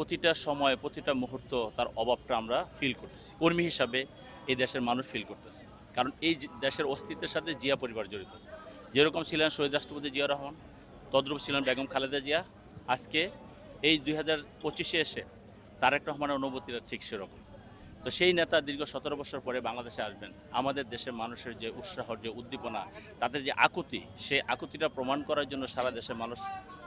প্রতিটা সময় প্রতিটা মুহূর্ত তার অভাবটা আমরা ফিল করতেছি। কর্মী হিসাবে এই দেশের মানুষ ফিল করতেছে। কারণ এই যে দেশের অস্তিত্বের সাথে জিয়া পরিবার জড়িত। যেরকম ছিলেন শহীদ রাষ্ট্রপতি জিয়াউর রহমান, তদ্রূপ ছিলেন বেগম খালেদা জিয়া। আজকে এই 2025-এ এসে তারেক রহমানের অনুভূতিটা ঠিক সেরকম। তো সেই নেতা দীর্ঘ 17 বছর পরে বাংলাদেশে আসবেন। আমাদের দেশের মানুষের যে উৎসাহ, যে উদ্দীপনা, তাদের যে আকুতি, সেই আকুতিটা প্রমাণ করার জন্য সারা দেশের মানুষ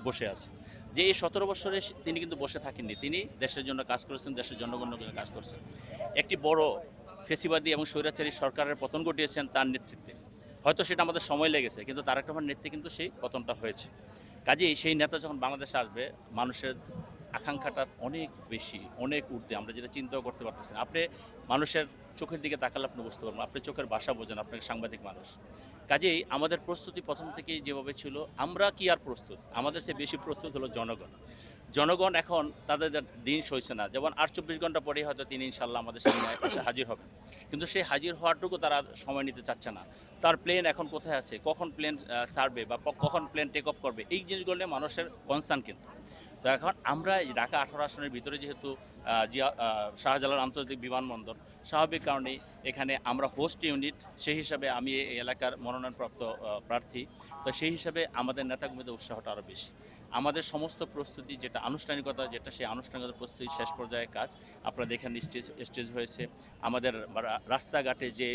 বসে আছে। যে এই 17 বছরে তিনি কিন্তু বসে থাকেননি। তিনি দেশের জন্য কাজ করেছেন, দেশের জনগণের জন্য কাজ করেছেন। একটি বড় ফ্যাসিবাদী এবং স্বৈরাচারী সরকারের পতন ঘটিয়েছেন তার নেতৃত্বে। হয়তো সেটা আমাদের সময় লেগেছে, কিন্তু তারেক রহমানের নেতৃত্বে কিন্তু সেই পতনটা হয়েছে। কাজেই সেই নেতা যখন বাংলাদেশে আসবে, মানুষের আকাঙ্ক্ষাটা অনেক বেশি, অনেক ঊর্ধ্বে, আমরা যেটা চিন্তাও করতে পারতেছি না। আপনি মানুষের চোখের দিকে তাকালে আপনি বুঝতে পারবেন, আপনি চোখের ভাষা বোঝেন, আপনি সাংবাদিক মানুষ। কাজেই আমাদের প্রস্তুতি প্রথম থেকেই যেভাবে ছিল, আমরা কি আর প্রস্তুত, আমাদের চেয়ে বেশি প্রস্তুত হলো জনগণ। জনগণ এখন তাদের দিন সইছে না। যেমন আর 24 ঘন্টা পরেই হয়তো তিনি ইনশাল্লাহ আমাদের সামনে এসে হাজির হবেন, কিন্তু সেই হাজির হওয়াটুকু তারা সময় নিতে চাচ্ছে না। তার প্লেন এখন কোথায় আছে, কখন প্লেন ছাড়বে বা কখন প্লেন টেক অফ করবে, এই জিনিসগুলো নিয়ে মানুষের কনসার্ন কিন্তু। তো এখন আমরা এই ঢাকা 18 আসনের ভিতরে যেহেতু শাহজালাল আন্তর্জাতিক বিমানবন্দর, স্বাভাবিক কারণেই এখানে আমরা হোস্ট ইউনিট, সেই হিসাবে আমি এই এলাকার মনোনয়নপ্রাপ্ত প্রার্থী। তো সেই হিসাবে আমাদের নেতাকর্মীদের উৎসাহটা আরও বেশি। আমাদের সমস্ত প্রস্তুতি যেটা আনুষ্ঠানিকতা, যেটা সেই আনুষ্ঠানিকতা প্রস্তুতি শেষ পর্যায়ে কাজ। আপনারা দেখেন স্টেজ হয়েছে, আমাদের রাস্তাঘাটে যে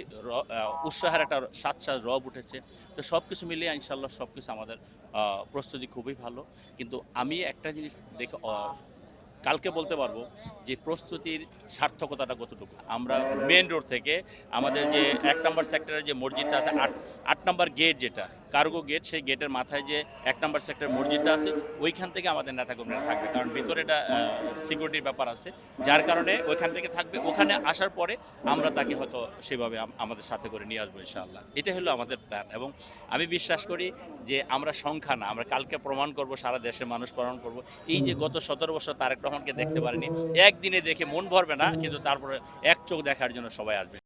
উৎসাহের একটা সাজ রব উঠেছে। তো সব কিছু মিলিয়ে ইনশাল্লাহ সব কিছু আমাদের প্রস্তুতি খুবই ভালো। কিন্তু আমি একটা জিনিস দেখে কালকে বলতে পারবো যে প্রস্তুতির সার্থকতাটা কতটুকু। আমরা মেন রোড থেকে আমাদের যে 1 নম্বর সেক্টরের যে মসজিদটা আছে, 8 নম্বর গেট, যেটা কার্গো গেট, সেই গেটের মাথায় যে 1 নম্বর সেক্টরের মসজিদটা আছে, ওইখান থেকে আমাদের নেতাকর্মীরা থাকবে। কারণ ভিতরে এটা সিকিউরিটির ব্যাপার আছে, যার কারণে ওইখান থেকে থাকবে। ওখানে আসার পরে আমরা তাকে হয়তো সেভাবে আমাদের সাথে করে নিয়ে আসবো ইনশাআল্লাহ। এটা হলো আমাদের প্ল্যান। এবং আমি বিশ্বাস করি যে আমরা সংখ্যা না, আমরা কালকে প্রমাণ করব, সারা দেশের মানুষ প্রমাণ করব। এই যে গত 17 বছর তারেক রহমানকে দেখতে পারিনি, একদিনে দেখে মন ভরবে না, কিন্তু তারপরে এক চোখ দেখার জন্য সবাই আসবে।